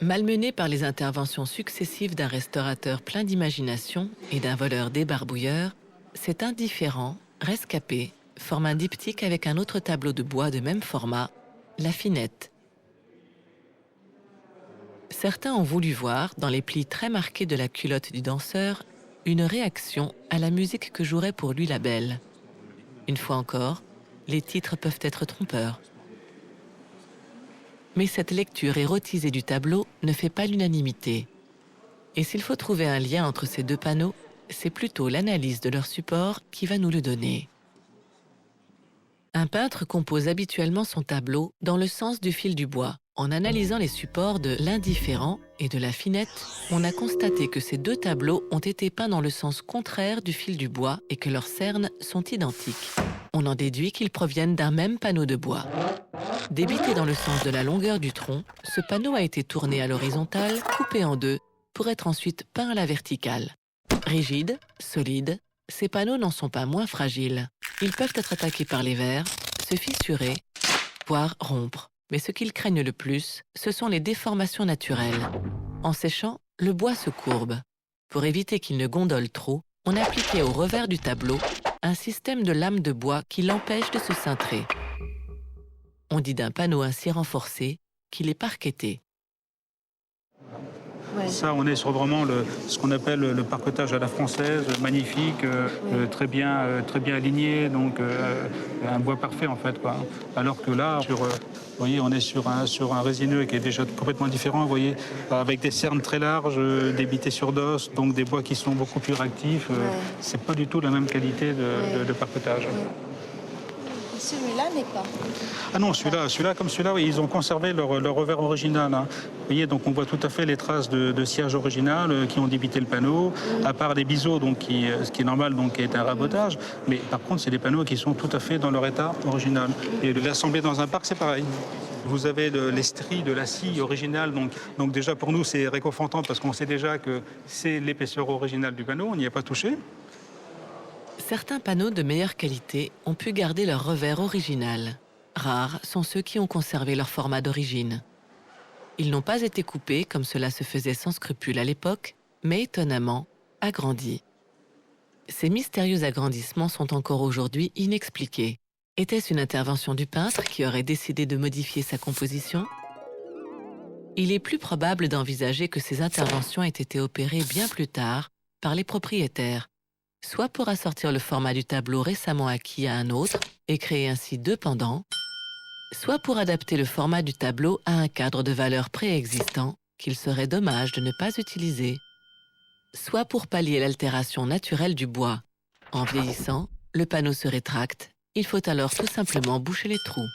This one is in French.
Malmené par les interventions successives d'un restaurateur plein d'imagination et d'un voleur débarbouilleur, cet indifférent, rescapé, forme un diptyque avec un autre tableau de bois de même format, La Finette. Certains ont voulu voir, dans les plis très marqués de la culotte du danseur, une réaction à la musique que jouerait pour lui la belle. Une fois encore, les titres peuvent être trompeurs. Mais cette lecture érotisée du tableau ne fait pas l'unanimité. Et s'il faut trouver un lien entre ces deux panneaux, c'est plutôt l'analyse de leur support qui va nous le donner. Un peintre compose habituellement son tableau dans le sens du fil du bois. En analysant les supports de l'indifférent et de la finette, on a constaté que ces deux tableaux ont été peints dans le sens contraire du fil du bois et que leurs cernes sont identiques. On en déduit qu'ils proviennent d'un même panneau de bois. Débité dans le sens de la longueur du tronc, ce panneau a été tourné à l'horizontale, coupé en deux, pour être ensuite peint à la verticale. Rigides, solides, ces panneaux n'en sont pas moins fragiles. Ils peuvent être attaqués par les vers, se fissurer, voire rompre. Mais ce qu'ils craignent le plus, ce sont les déformations naturelles. En séchant, le bois se courbe. Pour éviter qu'il ne gondole trop, on appliquait au revers du tableau un système de lames de bois qui l'empêche de se cintrer. On dit d'un panneau ainsi renforcé qu'il est parqueté. Ouais. Ça, on est sur vraiment ce qu'on appelle le parquetage à la française, magnifique, très bien aligné, donc un bois parfait en fait, quoi. Alors que là, vous voyez, on est sur un résineux qui est déjà complètement différent, vous voyez, avec des cernes très larges, débités sur d'os, donc des bois qui sont beaucoup plus réactifs. C'est pas du tout la même qualité de parquetage. Celui-là n'est pas. Ah non, celui-là comme celui-là, oui, ils ont conservé leur revers original. Hein. Vous voyez, donc on voit tout à fait les traces de sciage original qui ont débité le panneau, à part des biseaux, donc ce qui est normal, donc qui est un rabotage. Mais par contre, c'est des panneaux qui sont tout à fait dans leur état original. Et l'assembler dans un parc, c'est pareil. Vous avez les stries de la scie originale, donc déjà pour nous c'est réconfortant parce qu'on sait déjà que c'est l'épaisseur originale du panneau, on n'y a pas touché. Certains panneaux de meilleure qualité ont pu garder leur revers original. Rares sont ceux qui ont conservé leur format d'origine. Ils n'ont pas été coupés comme cela se faisait sans scrupule à l'époque, mais étonnamment agrandis. Ces mystérieux agrandissements sont encore aujourd'hui inexpliqués. Était-ce une intervention du peintre qui aurait décidé de modifier sa composition? Il est plus probable d'envisager que ces interventions aient été opérées bien plus tard par les propriétaires, soit pour assortir le format du tableau récemment acquis à un autre et créer ainsi deux pendants, soit pour adapter le format du tableau à un cadre de valeur préexistant qu'il serait dommage de ne pas utiliser, soit pour pallier l'altération naturelle du bois. En vieillissant, le panneau se rétracte, il faut alors tout simplement boucher les trous.